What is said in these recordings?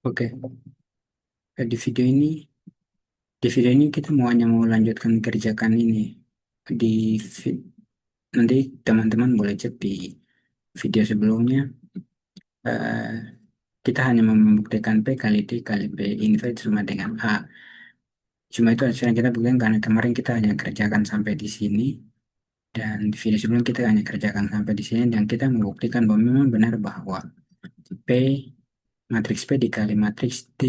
Oke, di video ini, kita hanya mau lanjutkan kerjakan ini di vi- nanti teman-teman boleh cek di video sebelumnya. eh, Kita hanya mau membuktikan P kali D kali P inverse sama dengan A. Cuma itu hasil yang kita buktikan karena kemarin kita hanya kerjakan sampai di sini dan di video sebelum kita hanya kerjakan sampai di sini dan kita membuktikan bahwa memang benar bahwa P matriks P dikali matriks D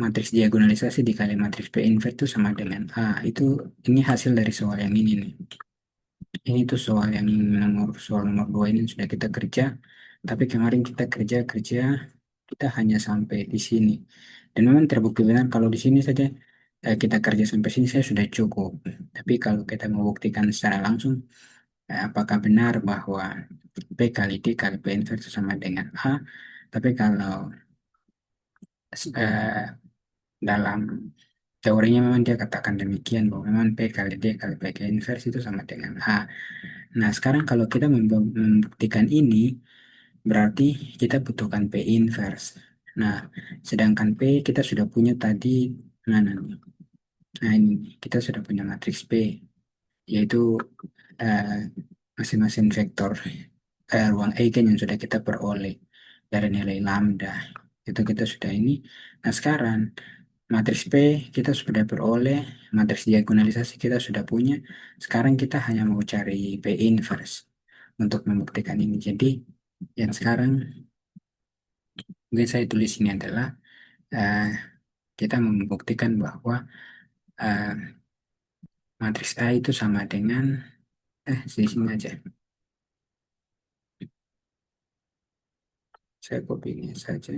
matriks diagonalisasi dikali matriks P inverse itu sama dengan A. Ini hasil dari soal yang ini nih. Ini tuh soal yang soal nomor 2 ini sudah kita kerja. Tapi kemarin kita kerja kita hanya sampai di sini. Dan memang terbukti benar kalau di sini saja kita kerja sampai sini saya sudah cukup. Tapi kalau kita membuktikan secara langsung apakah benar bahwa P kali D kali P inverse itu sama dengan A. Tapi kalau eh, dalam teorinya memang dia katakan demikian bahwa memang P kali D kali P inverse itu sama dengan A. Nah, sekarang kalau kita membuktikan ini, berarti kita butuhkan P inverse. Nah, sedangkan P kita sudah punya tadi, mana nih? Nah, ini kita sudah punya matriks P, yaitu eh, masing-masing vektor ruang eigen yang sudah kita peroleh dari nilai lambda. Itu kita sudah ini. Nah, sekarang matriks P kita sudah peroleh, matriks diagonalisasi kita sudah punya. Sekarang kita hanya mau cari P inverse untuk membuktikan ini. Jadi yang sekarang mungkin saya tulis ini adalah eh, kita membuktikan bahwa eh, matriks A itu sama dengan di sini aja. Saya copy ini saja.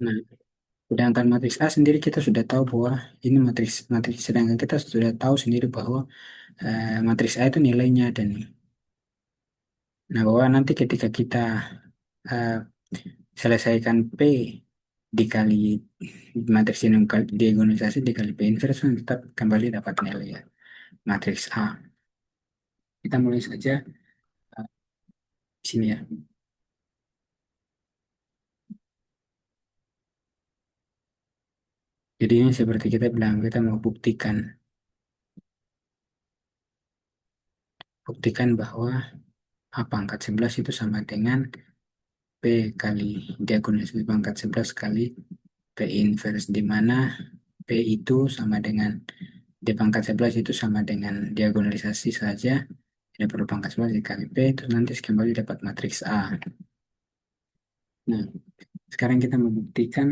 Nah, sedangkan matriks A sendiri kita sudah tahu bahwa ini matriks matriks sedangkan kita sudah tahu sendiri bahwa matriks A itu nilainya dan nah bahwa nanti ketika kita eh, selesaikan P dikali matriks ini diagonalisasi dikali P inverse kan tetap kembali dapat nilai ya matriks A. Kita mulai saja di sini ya. Jadi ini seperti kita bilang kita mau buktikan bahwa A pangkat 11 itu sama dengan P kali diagonalisasi pangkat 11 kali P inverse di mana P itu sama dengan D pangkat 11 itu sama dengan diagonalisasi saja. Tidak perlu pangkat 11 dikali P itu nanti kembali dapat matriks A. Nah, sekarang kita membuktikan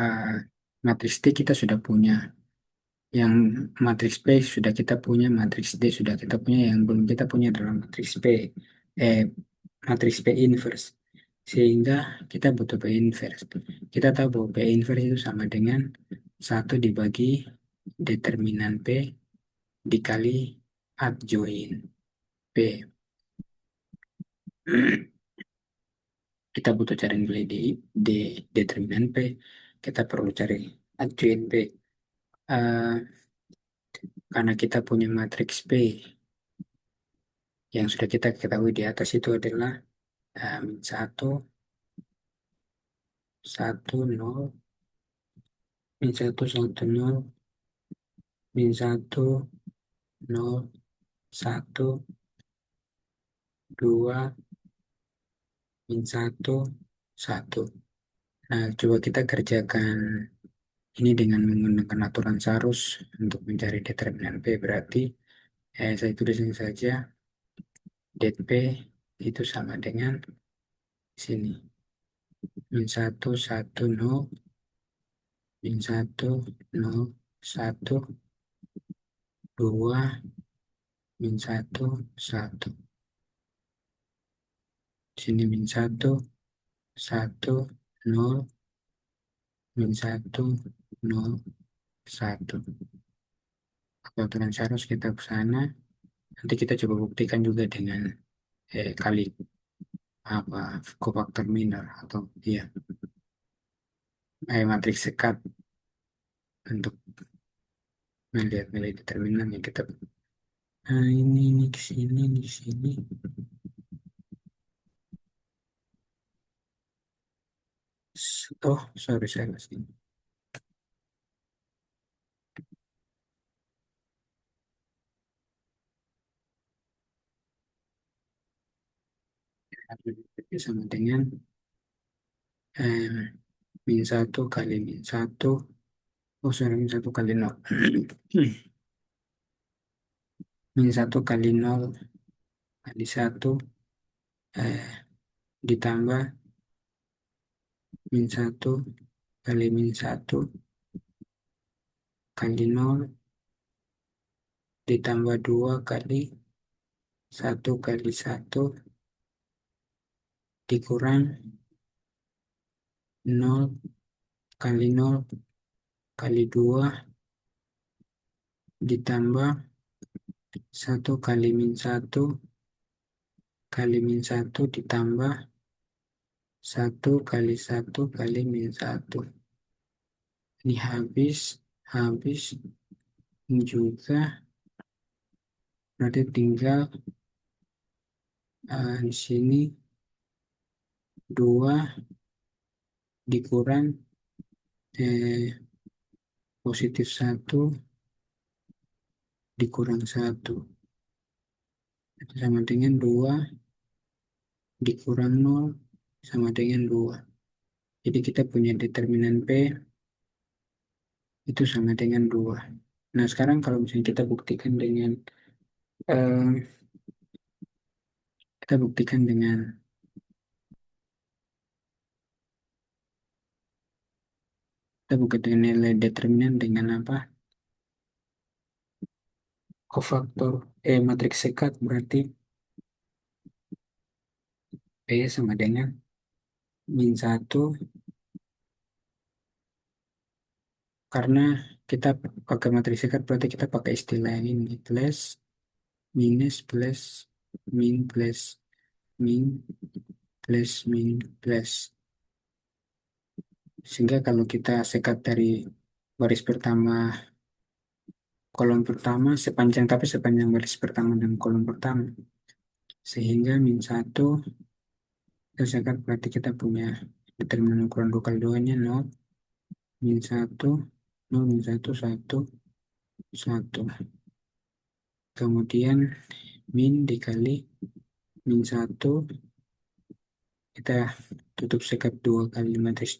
uh, matriks T kita sudah punya. Yang matriks P sudah kita punya, matriks D sudah kita punya, yang belum kita punya adalah matriks P, eh, matriks P inverse. Sehingga kita butuh P inverse. Kita tahu bahwa P inverse itu sama dengan satu dibagi determinan P dikali adjoin P. Kita butuh cari nilai D determinan P. Kita perlu cari adjoin P. Eh, karena kita punya matriks P yang sudah kita ketahui di atas itu adalah satu, satu, nol, min satu, satu, nol, min satu, nol, satu, dua, min satu, satu. Nah, coba kita kerjakan ini dengan menggunakan aturan Sarus untuk mencari determinan P. Berarti saya tuliskan saja det P itu sama dengan sini. Min satu, satu, nol, min satu, nol, satu, dua, min satu, satu. Sini min satu, satu, nol, min satu, nol, satu. Aturan harus kita ke sana. Nanti kita coba buktikan juga dengan kali apa kofaktor minor atau iya matriks sekat untuk melihat nilai determinan yang kita. Nah, ini di sini, di sini. Oh, sorry, saya ke sini. Sama dengan eh, min satu kali min satu. Oh, sorry, min satu kali nol. Min satu kali nol kali satu eh, ditambah min satu kali min satu kali nol ditambah dua kali satu kali satu dikurang nol kali nol kali dua ditambah satu kali min satu kali min satu ditambah satu kali satu kali min satu. Ini habis, habis. Ini juga. Berarti tinggal di sini 2 dikurang eh, positif satu dikurang satu. Itu sama dengan 2 dikurang nol sama dengan 2. Jadi kita punya determinan P itu sama dengan 2. Nah, sekarang kalau misalnya kita buktikan dengan eh, kita buktikan dengan kita buktikan dengan nilai determinan dengan apa? Kofaktor matriks sekat berarti P sama dengan min satu karena kita pakai matriks sekat berarti kita pakai istilah ini plus minus plus min plus min plus min plus, sehingga kalau kita sekat dari baris pertama kolom pertama sepanjang tapi sepanjang baris pertama dan kolom pertama, sehingga min satu kita sekat berarti kita punya determinan ukuran 2 kali 2 nya 0, min satu, 0, min satu, satu, satu. Kemudian min dikali min satu, kita tutup sekat 2 kali matriks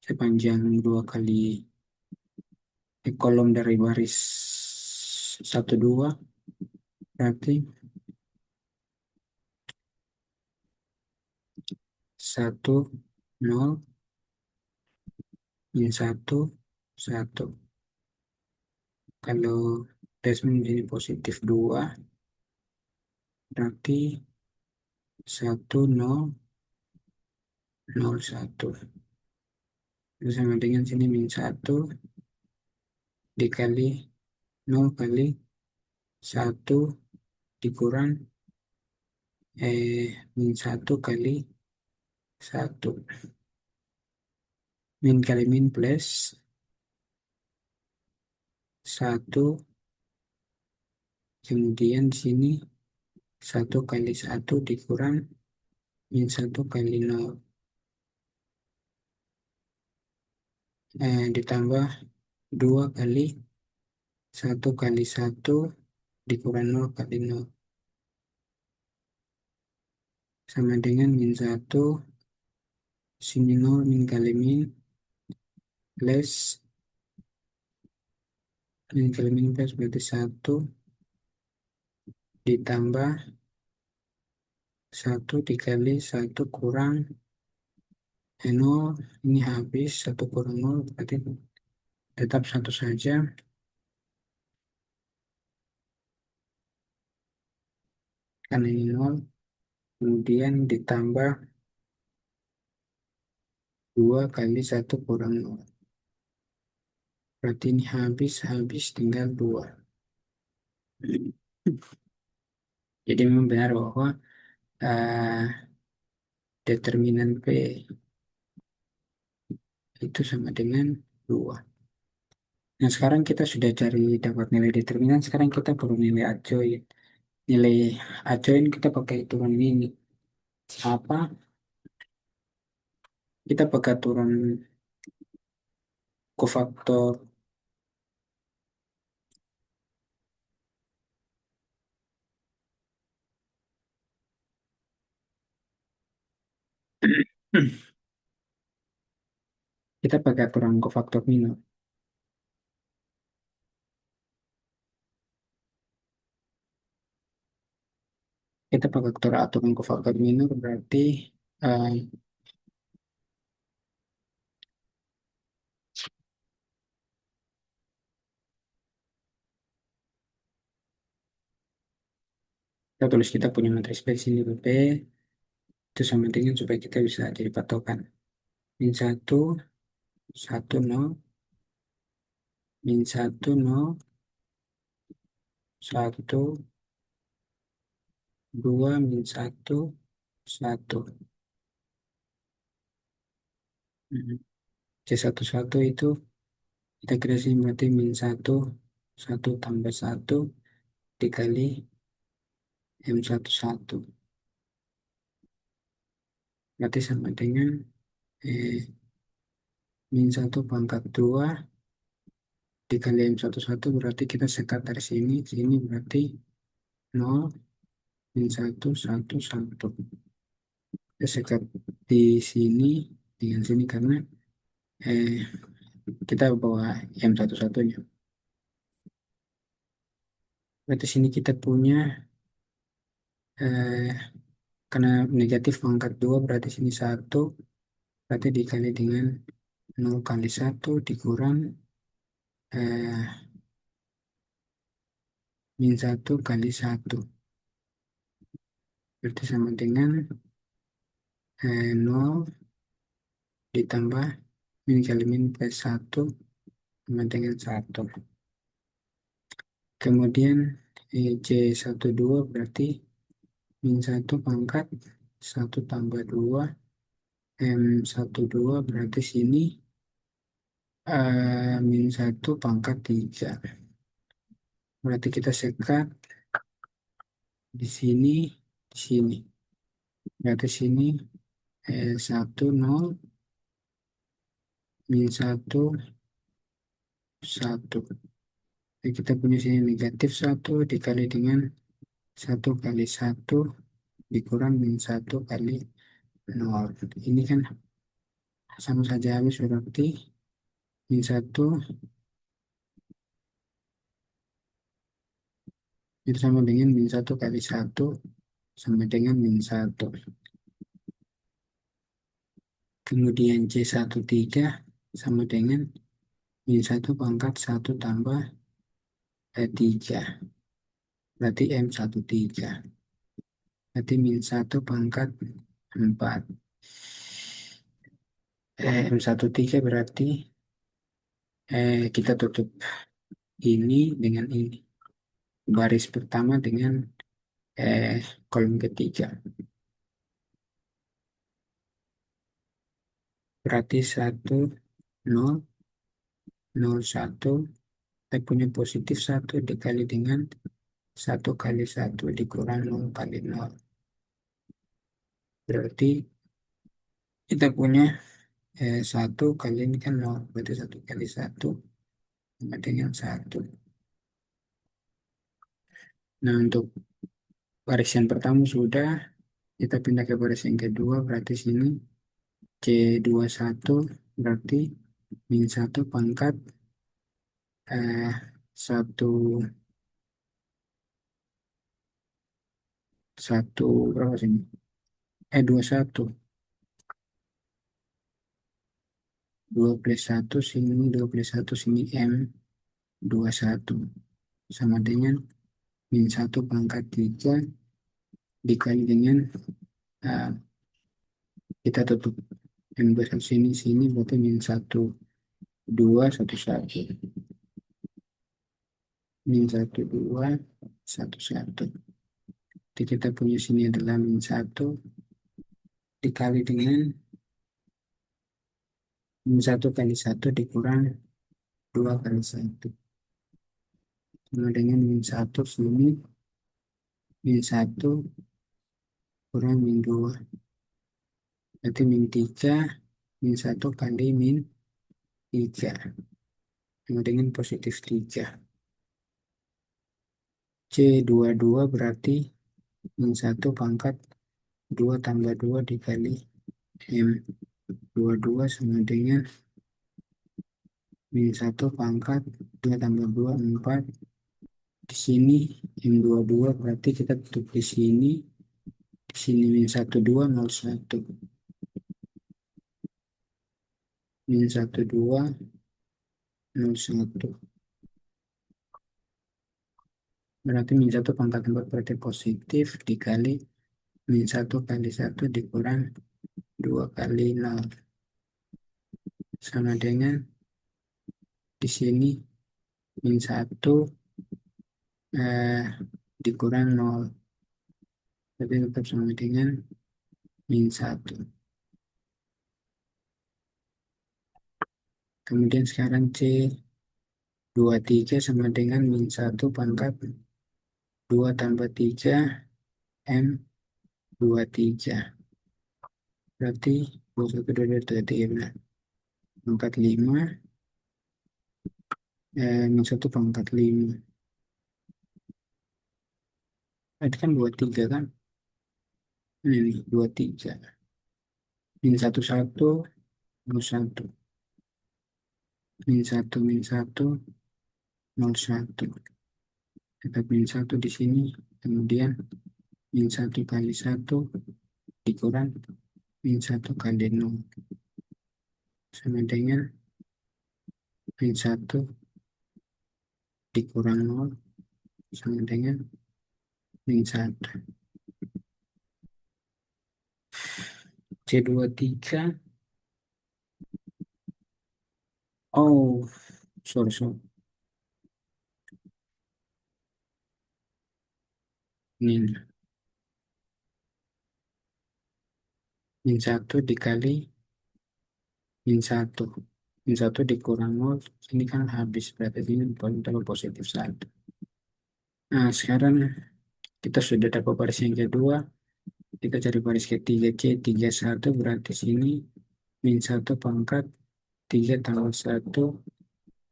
sepanjang 2 kali kolom dari baris satu 2 berarti satu, 0, min satu, satu. Kalau desmin ini positif 2 berarti satu, 0, 0, 1. Itu sama dengan sini min satu dikali 0 kali satu dikurang min satu kali satu. Min kali min plus satu, kemudian di sini satu kali satu dikurang min satu kali 0 ditambah 2 kali satu kali satu dikurang 0 kali 0 sama dengan min satu, sini 0, min kali min kali min plus berarti satu ditambah Satu dikali satu kurang nol, ini habis, satu kurang nol, berarti tetap satu saja, karena ini nol, kemudian ditambah 2 kali satu kurang nol. Berarti ini habis, tinggal 2. Jadi memang benar bahwa eh, determinan P itu sama dengan 2. Nah, sekarang kita sudah cari dapat nilai determinan, sekarang kita perlu nilai adjoint. Nilai adjoint kita pakai aturan ini. Apa? Kita pakai aturan kofaktor. Kita pakai aturan kofaktor minor. Kita pakai aturan kofaktor minor berarti eh, kita tulis kita punya matriks P sini P itu sama dengan supaya kita bisa jadi patokan. Min satu, satu nol, min satu nol, satu, dua, min satu, satu. Mhm. C satu satu itu kita kreasi berarti min satu, satu tambah satu dikali M satu satu. Berarti sama dengan min satu pangkat 2 dikali M satu satu berarti kita sekat dari sini, sini berarti nol, min satu, satu, satu. Kita sekat di sini dengan sini karena eh, kita bawa M satu satunya. Berarti sini kita punya eh, karena negatif pangkat 2 berarti sini satu, berarti dikali dengan nol kali satu dikurang eh, min satu kali satu. Berarti sama dengan 0 ditambah min kali min plus satu sama dengan satu. Kemudian C12 berarti min satu pangkat satu tambah 2 M12 berarti sini min satu pangkat 3. Berarti kita sekat di sini, di sini. Berarti sini 1, 0, min satu 1. Jadi kita punya sini negatif satu dikali dengan satu kali satu dikurang min satu kali nol. Ini kan sama saja habis berarti min satu itu sama dengan min satu kali satu sama dengan min satu. Kemudian C13 sama dengan min satu pangkat satu tambah 3. Berarti M13. Berarti min satu pangkat 4. M13 berarti kita tutup ini dengan ini. Baris pertama dengan kolom ketiga. Berarti satu, nol, nol, satu. Kita punya positif satu dikali dengan satu kali satu dikurang nol kali nol. Berarti kita punya satu kali ini kan nol. Berarti satu kali satu sama dengan satu. Nah, untuk baris yang pertama sudah, kita pindah ke baris yang kedua. Berarti sini C21 berarti min satu pangkat satu Satu berapa sini? 21. 21 sini, 21 sini M 21 sama dengan min satu pangkat 3 dikali dengan eh, kita tutup M 21 sini, sini berarti min satu 2 1 1 min satu 2 1 1. Jadi kita punya sini adalah min satu dikali dengan min satu kali satu dikurang 2 kali satu sama dengan min satu sini min satu kurang min 2 berarti min 3 min satu kali min 3 sama dengan positif 3. C22 berarti min satu pangkat 2 tambah 2 dikali M 22 sama dengan min satu pangkat 2 tambah 2 4. Di sini M 22 berarti kita tutup di sini. Di sini min 1 2 0 1. Min 1 2 0 1. Berarti min 1 pangkat 4 berarti positif dikali min 1 kali 1 dikurang 2 kali 0 sama dengan di sini min 1 eh, dikurang 0 berarti tetap sama dengan min 1. Kemudian sekarang C23 sama dengan min 1 pangkat 2 tambah 3 M 23. Berarti 21 dua 3 pangkat 5 min 1 pangkat 5. Itu kan 23 kan? Ini 23. Min 1 1 0 1. Min 1 min 1 0 1. Tetap min 1 di sini. Kemudian min 1 kali 1 dikurang min 1 kali 0 sama dengan min 1 dikurang 0 sama dengan min 1. C23. Oh, sorry, sorry. Ini min 1 dikali min 1. Min 1 dikurang 0. Ini kan habis. Berarti ini terlalu positif 1. Nah, sekarang kita sudah dapat baris yang kedua. Kita cari baris ketiga C31 berarti sini min 1 pangkat 3 tambah 1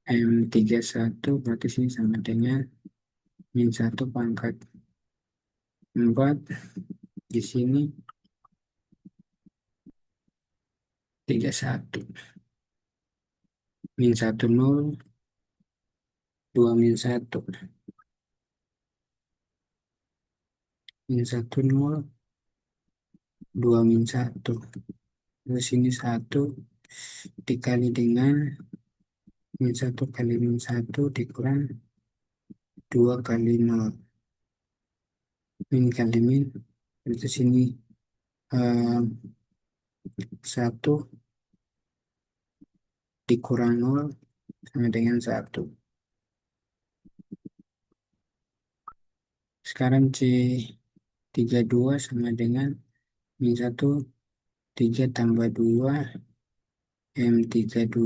M31 berarti sini sama dengan min 1 pangkat 4 di sini 31 min 1 0 2 min 1 min 1 0 2 min 1 di sini 1 dikali dengan min 1 kali min 1 dikurang 2 kali 0 min kali min itu sini 1 dikurang 0 sama dengan 1. Sekarang C32 sama dengan min 1 3 tambah 2 M32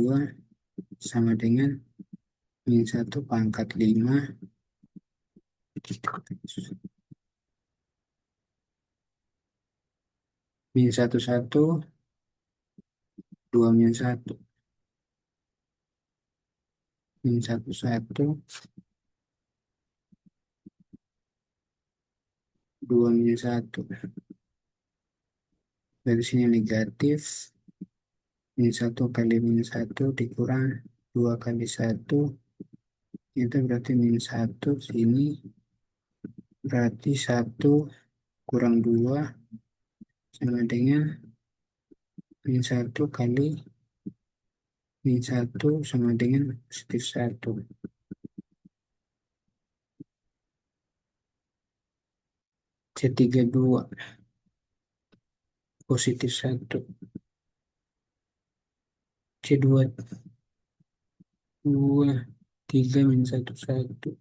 sama dengan min 1 pangkat 5 min 1 1 2 min 1 min 1 1 2 min 1 dari sini negatif min 1 kali min 1 dikurang 2 kali 1 itu berarti min 1 sini berarti 1 kurang 2 sama dengan min 1 kali min 1 sama dengan positif 1. C32 positif 1. C2 2 3 min 1 1.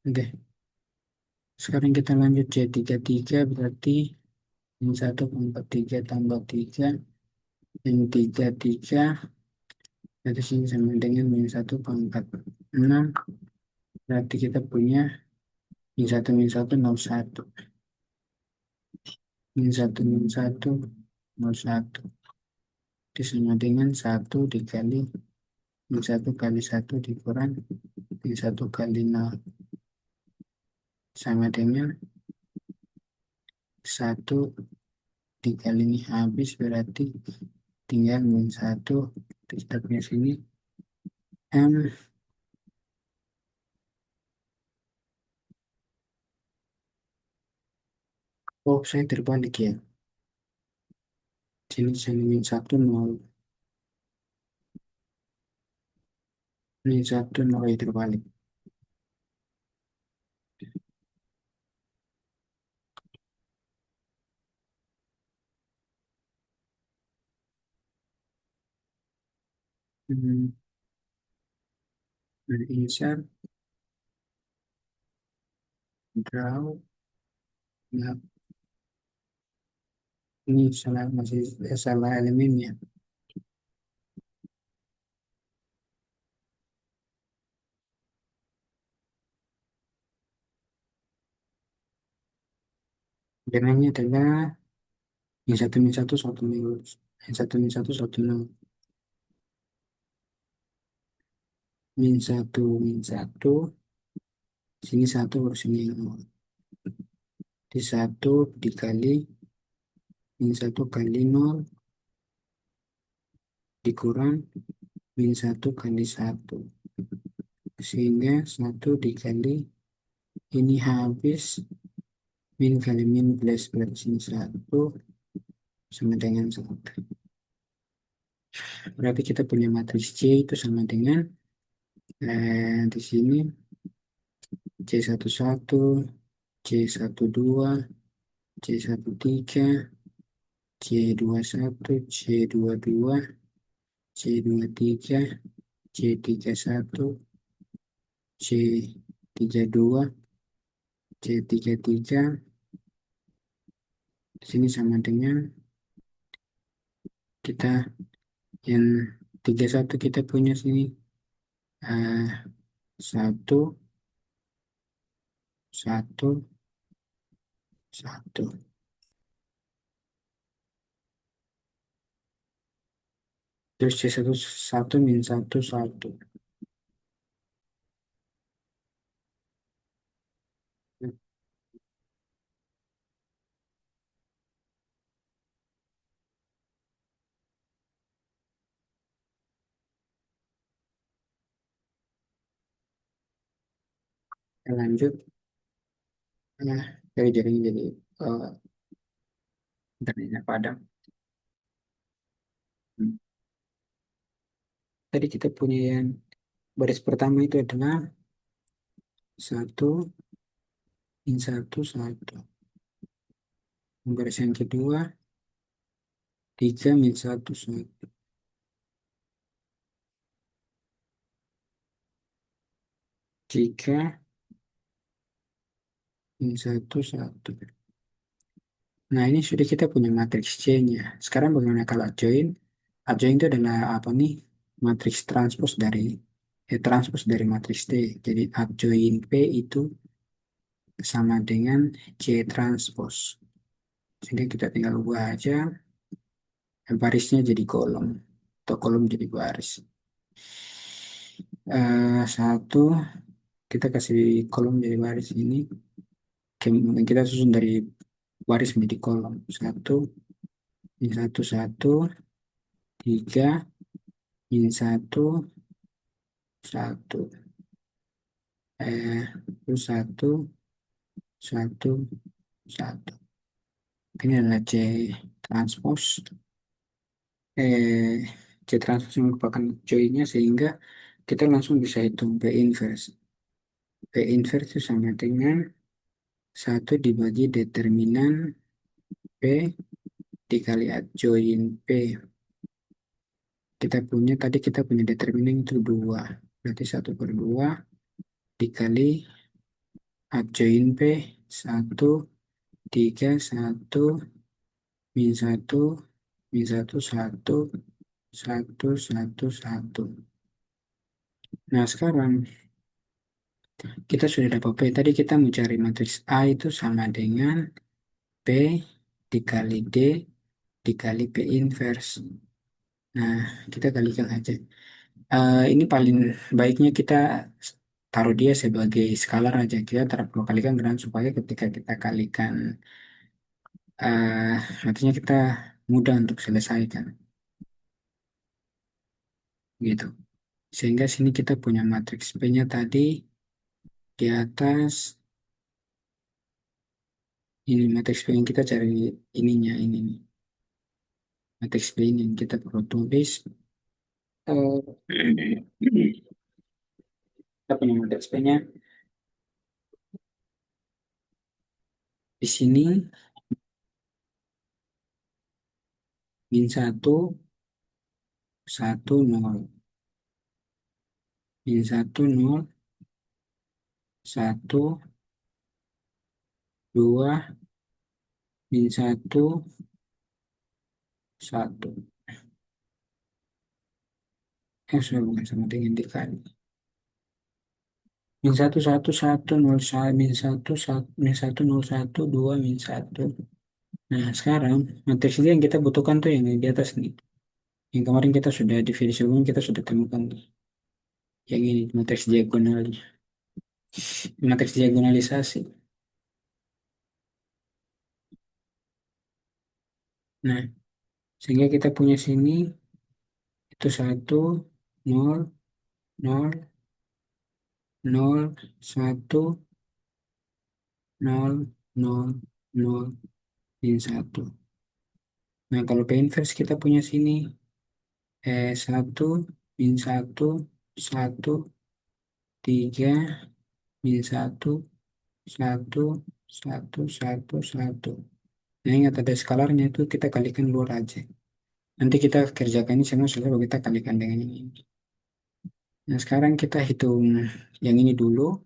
Oke, sekarang kita lanjut C33 berarti min 1 pangkat 3 tambah 3 min 33 berarti sini sama dengan min 1 pangkat 6. Berarti kita punya min 1 nol 1 min 1 nol 1 itu sama dengan 1 dikali min 1 kali 1 dikurang min 1 kali 0 sama dengan 1 dikali ini habis berarti tinggal min 1. Kita punya sini M. Oh, saya terbalik ya. Sini sini min 1 0. Min 1 0 ya terbalik. Hmm. Insert, draw. Nah, ini salah masih salah elemennya. Elemennya adalah min 1 1 nol. Min 1 1 nol. Min 1 sini 1 baru sini 0. Di 1 dikali min 1 kali 0 dikurang min 1 kali 1. Sehingga 1 dikali ini habis min kali min plus berarti sini 1 sama dengan 1. Berarti kita punya matriks C itu sama dengan di sini C11, C12, C13, C21, C22, C23, C31, C32, C33. Di sini sama dengan kita yang 31 kita punya sini eh, 1 1 1. Terus C1 1 min 1 1. Kita lanjut. Nah, dari jaring jadi eh, internetnya padam. Hmm. Tadi kita punya yang baris pertama itu adalah 1 min 1 1. Baris yang kedua 3 min 1 1. 3 min 1 1. Nah, ini sudah kita punya matriks C-nya. Sekarang bagaimana kalau adjoin? Adjoin itu adalah apa nih? Matriks transpos dari transpos dari matriks T. Jadi adjoin P itu sama dengan C transpos. Jadi kita tinggal ubah aja barisnya jadi kolom atau kolom jadi baris. 1 kita kasih kolom jadi baris ini. Kita susun dari baris menjadi kolom. 1 min 1 1, 3 min 1 1. Terus satu, satu, satu. Ini adalah transpose, eh, C transpose yang merupakan joinnya, sehingga kita langsung bisa hitung P inverse. P inverse itu sama dengan satu dibagi determinan P dikali adjoin P. Kita punya determinan itu 2. Berarti 1/2 dikali adjoin P, 1, 3, 1, min 1, min 1, 1, 1, 1, 1. Nah, sekarang kita sudah dapat P. Tadi kita mencari matriks A itu sama dengan P dikali D dikali P inverse. Nah, kita kalikan aja. Ini paling baiknya kita taruh dia sebagai skalar aja. Kita taruh perlu kalikan dengan supaya ketika kita kalikan, nantinya kita mudah untuk selesaikan gitu. Sehingga sini kita punya matriks P-nya tadi di atas ini, matriks P yang kita cari ininya ini nih. Matriks P ini yang kita perlu tulis. eh, Kita punya matriks P-nya di sini, min satu, satu, nol, min satu, nol, satu, dua, min satu, satu. Sudah bukan sama dengan dikali. Min satu, satu, satu, nol, min satu, satu, min satu, nol, satu, dua, min satu. Nah, sekarang matriks ini yang kita butuhkan tuh yang di atas nih. Yang kemarin kita sudah divisi sebelumnya kita sudah temukan nih. Yang ini matriks diagonal, matriks diagonalisasi. Nah, sehingga kita punya sini itu satu, nol, nol, nol, satu, nol, nol, nol, min satu. Nah, kalau P inverse kita punya sini satu, min satu, satu, tiga, min satu, satu, satu, satu, satu. Nah, ingat ada skalarnya itu kita kalikan luar aja. Nanti kita kerjakan ini semua selesai baru kita kalikan dengan ini. Nah, sekarang kita hitung yang ini dulu,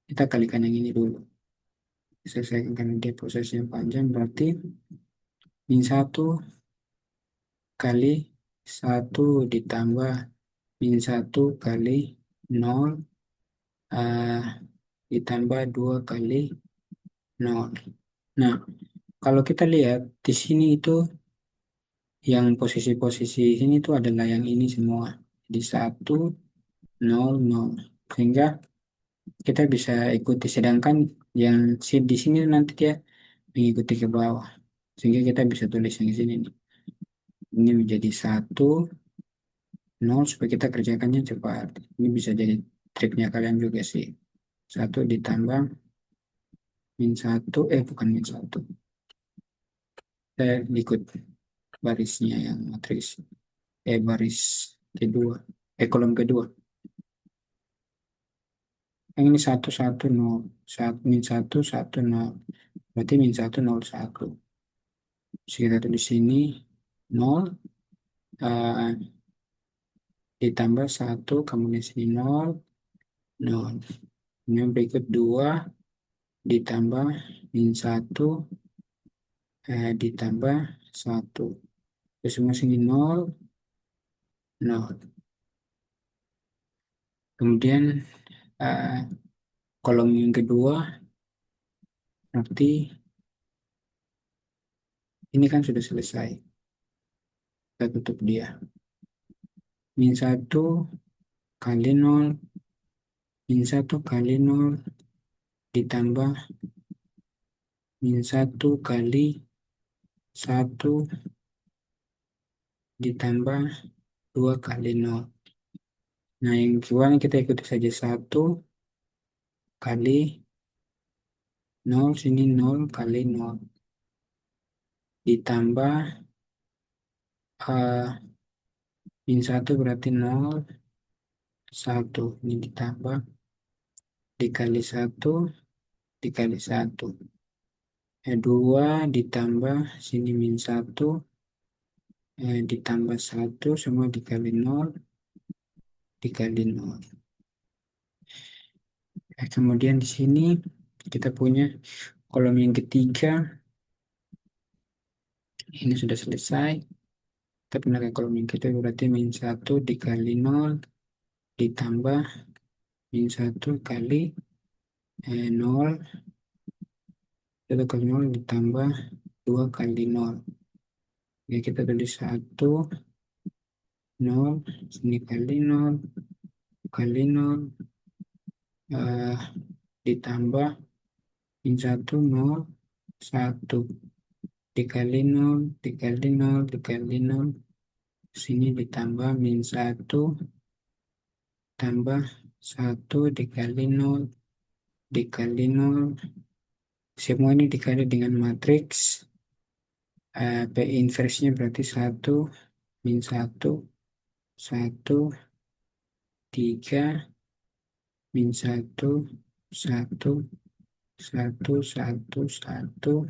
kita kalikan yang ini dulu. Selesaikan karena dia prosesnya panjang, berarti min satu kali satu ditambah min satu kali nol, eh, ditambah 2 kali nol. Nah, kalau kita lihat di sini itu yang posisi-posisi ini tuh adalah yang ini semua di satu, nol, nol. Sehingga kita bisa ikuti, sedangkan yang di sini nanti dia mengikuti ke bawah. Sehingga kita bisa tulis yang di sini nih. Ini menjadi satu, nol supaya kita kerjakannya cepat. Ini bisa jadi triknya kalian juga sih. Satu ditambah min satu, bukan min satu. Saya ikut barisnya yang matriks, baris kedua, kolom kedua. Yang ini satu, satu, nol, satu, min satu, satu, nol. Berarti min satu, nol, satu. Kita tulis sini, nol, eh, ditambah satu, kemudian sini nol, nol. Ini yang berikut dua, ditambah min satu, ditambah satu. Terus semua sini nol, nol. Kemudian eh, kolom yang kedua, berarti ini kan sudah selesai. Kita tutup dia. Min satu kali nol, min satu kali nol, ditambah min satu kali satu, ditambah 2 kali nol. Nah, yang kedua kita ikuti saja satu, kali nol, sini nol kali nol. Ditambah min satu berarti nol, satu. Ini ditambah dikali satu, dikali satu. Dua ditambah sini min satu, ditambah satu, semua dikali nol, dikali nol. Kemudian di sini kita punya kolom yang ketiga. Ini sudah selesai. Kita gunakan kolom yang ketiga berarti min satu dikali nol ditambah min satu kali nol, satu kali nol ditambah dua kali nol. Oke, kita tulis satu nol, sini kali nol, eh, ditambah min satu nol, satu dikali nol, dikali nol, dikali nol. Sini ditambah min satu tambah satu dikali nol, dikali nol. Semua ini dikali dengan matriks. P inversnya berarti satu min satu, satu, tiga, min satu, satu, satu, satu, satu.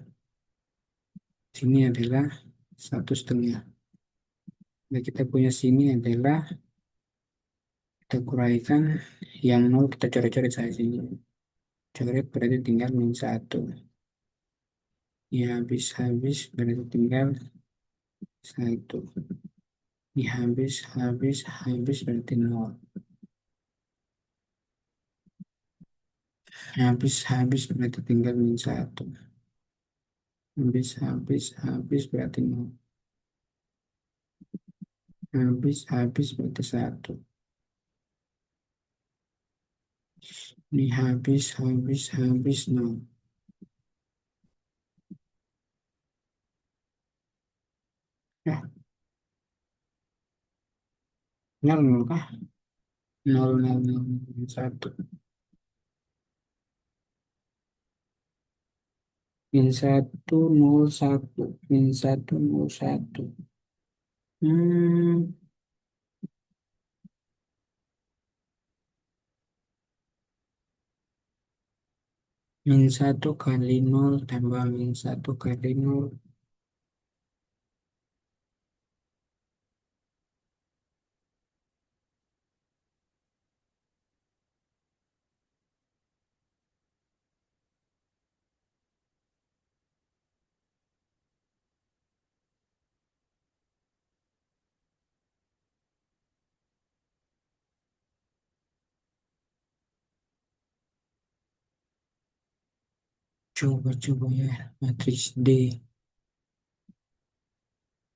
Sini adalah satu setengah. Nah, kita punya sini adalah kita kuraikan yang nol kita coret-coret saja sini. Coret berarti tinggal min satu. Ya habis-habis berarti tinggal satu. Ini habis berarti nol. Habis berarti tinggal min satu. Habis berarti nol. Habis berarti satu. Ini habis nol. Ya, nol nol kah? Nol nol nol nol, satu. Min satu nol satu. Min satu nol satu. Hmm, min satu kali nol tambah min satu kali nol. Coba ya. Matriks D.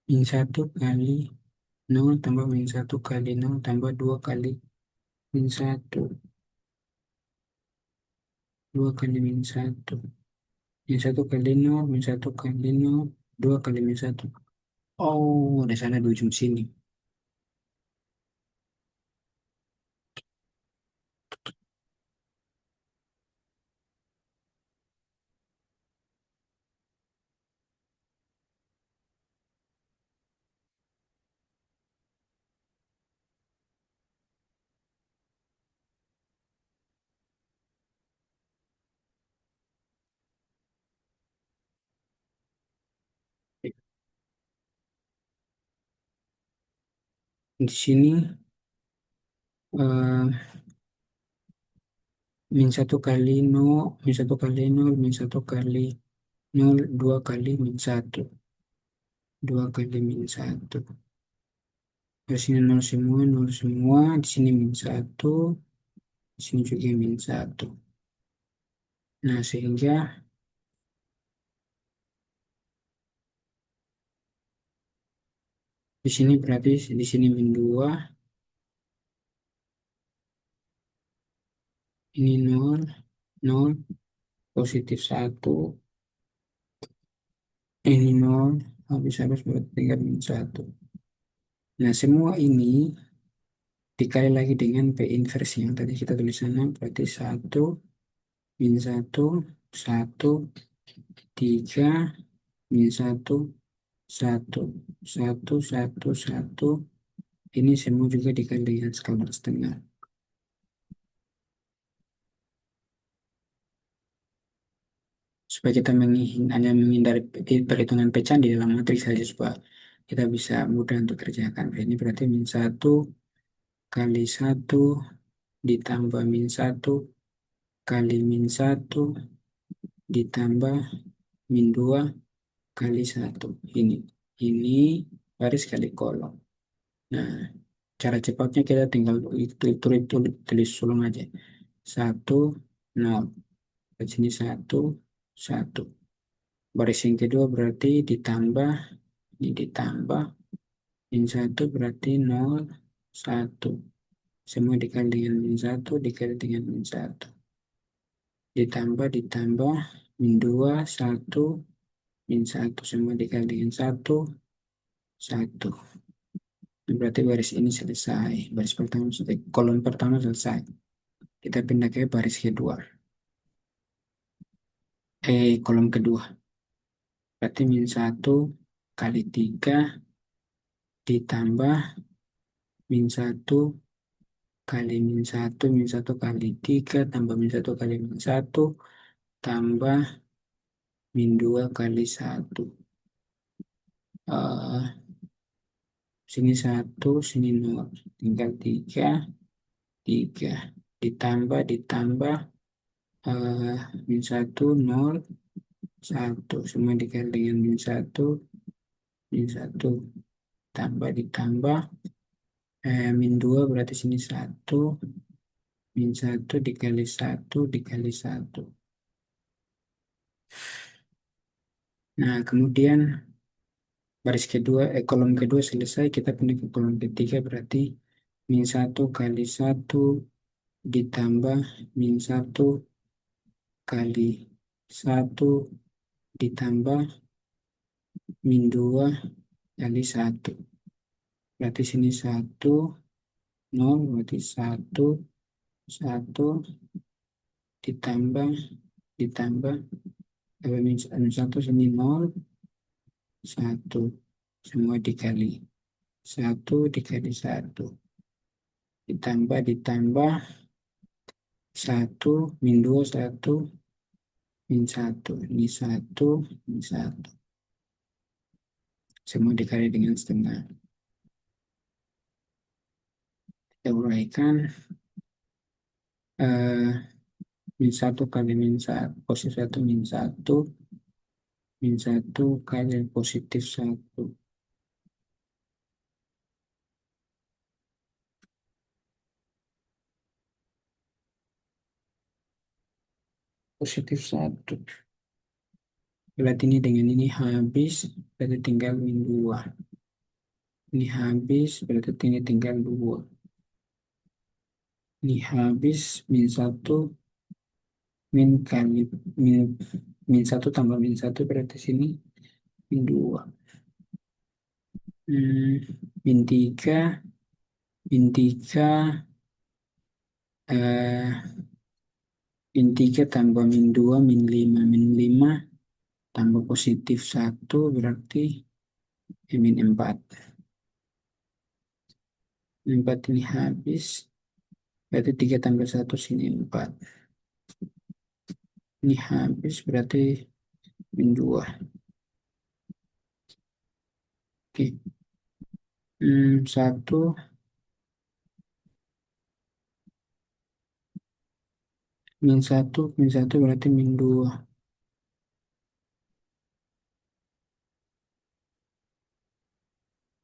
Min satu kali nol tambah min satu kali nol tambah dua kali min satu. Dua kali min satu. Min satu kali nol, min satu kali nol, dua kali min satu. Oh, ada sana di ujung sini. Di sini eh, min satu kali nol, min satu kali nol, min satu kali nol, dua kali min satu, dua kali min satu. Di sini nol semua, nol semua. Di sini min satu, di sini juga min satu. Nah, sehingga di sini berarti di sini min dua, ini nol, nol, positif satu, ini nol, habis-habis berarti tinggal min satu. Nah, semua ini dikali lagi dengan P inverse yang tadi kita tulis sana, berarti satu min satu, satu, tiga, min satu, satu, satu, satu, satu. Ini semua juga dikali dengan skala setengah. Supaya kita hanya menghindari perhitungan pecahan di dalam matriks saja supaya kita bisa mudah untuk kerjakan. Ini berarti min satu kali satu ditambah min satu kali min satu ditambah min dua kali satu. Ini baris kali kolom. Nah, cara cepatnya kita tinggal tulis ulang aja. Satu, nol. Di sini satu, satu. Baris yang kedua berarti ditambah, ini ditambah. Min satu berarti nol, satu. Semua dikali dengan min satu, dikali dengan min satu. Ditambah, min dua, satu, min satu. Semua dikali dengan satu, satu. Berarti baris ini selesai. Baris pertama selesai. Kolom pertama selesai. Kita pindah ke baris kedua. Kolom kedua. Berarti min satu kali tiga ditambah min satu kali min satu kali tiga tambah min satu kali min satu tambah min dua kali satu. Eh, sini satu, sini nol. Tinggal tiga, tiga. Ditambah, eh, min satu, nol, satu. Semua dikali dengan min satu. Ditambah. Min dua berarti sini satu, min satu dikali satu dikali satu. Nah, kemudian kolom kedua selesai, kita pindah ke kolom ketiga berarti min satu kali satu ditambah min satu kali satu ditambah min dua kali satu. Berarti sini satu, nol, berarti satu, satu ditambah, ditambah, min satu sini nol, satu. Semua dikali. Satu dikali satu. Ditambah, satu, min dua, satu, min satu. Ini satu, ini satu. Semua dikali dengan setengah. Kita uraikan. Min satu kali min satu. Positif satu, min satu. Min satu kali positif satu. Positif satu. Berarti ini dengan ini habis. Berarti tinggal min dua. Ini habis. Berarti ini tinggal dua. Ini habis min satu min kali min min satu tambah min satu berarti sini min dua. Min tiga eh, min tiga tambah min dua min lima tambah positif satu berarti min empat. Empat ini habis berarti tiga tambah satu sini empat. Ini habis berarti min dua. Oke. Satu min satu berarti min dua.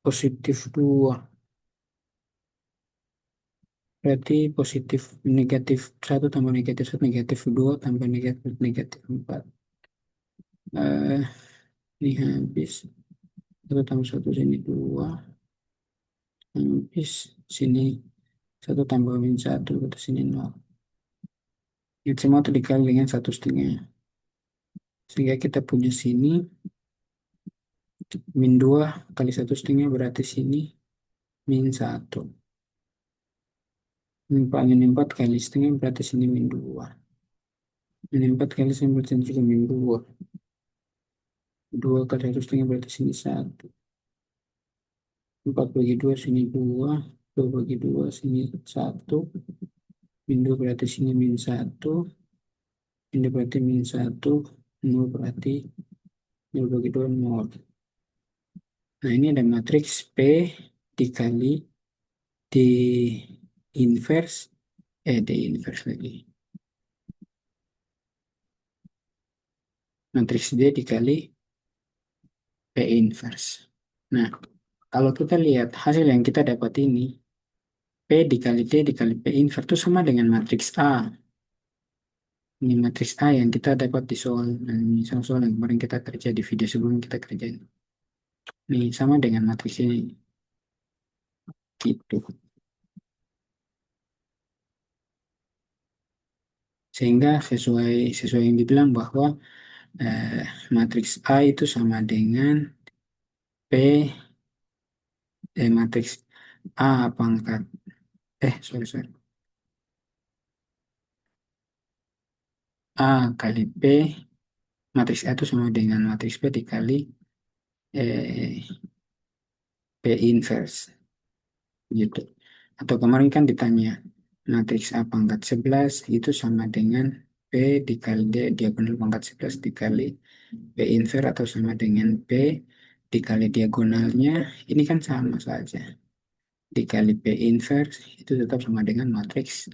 Positif dua. Berarti positif negatif satu tambah negatif satu negatif dua tambah negatif negatif empat. Ini habis satu tambah satu sini dua. Habis sini satu tambah min satu berarti sini nol. Ini semua itu dikali dengan satu setengah. Sehingga kita punya sini min dua kali satu setengah berarti sini min satu. Min empat kali setengah berarti sini min dua. Ini 4 kali 9 min 2. 2 kali 1,5 berarti sini 1. 4 bagi 2 sini 2. 2 bagi 2 sini 1. Min 2 berarti sini min 1. Min 2 berarti min 1. 0 berarti 0 bagi 2 0. Nah ini ada matriks P dikali D inverse. D inverse lagi. Matriks D dikali P inverse. Nah, kalau kita lihat hasil yang kita dapat ini, P dikali D dikali P inverse itu sama dengan matriks A. Ini matriks A yang kita dapat di soal. Nah, ini soal-soal yang kemarin kita kerja di video sebelum kita kerjain. Ini sama dengan matriks ini. Gitu. Sehingga sesuai yang dibilang bahwa eh, matriks A itu sama dengan P, matriks A pangkat, sorry. A kali P, matriks A itu sama dengan matriks P dikali eh, P inverse. Gitu. Atau kemarin kan ditanya matriks A pangkat 11 itu sama dengan P dikali D diagonal pangkat 11 dikali P inverse atau sama dengan P dikali diagonalnya. Ini kan sama saja. Dikali P inverse itu tetap sama dengan matriks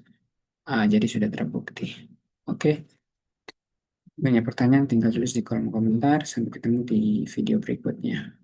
A. Jadi sudah terbukti. Oke, banyak pertanyaan tinggal tulis di kolom komentar. Sampai ketemu di video berikutnya.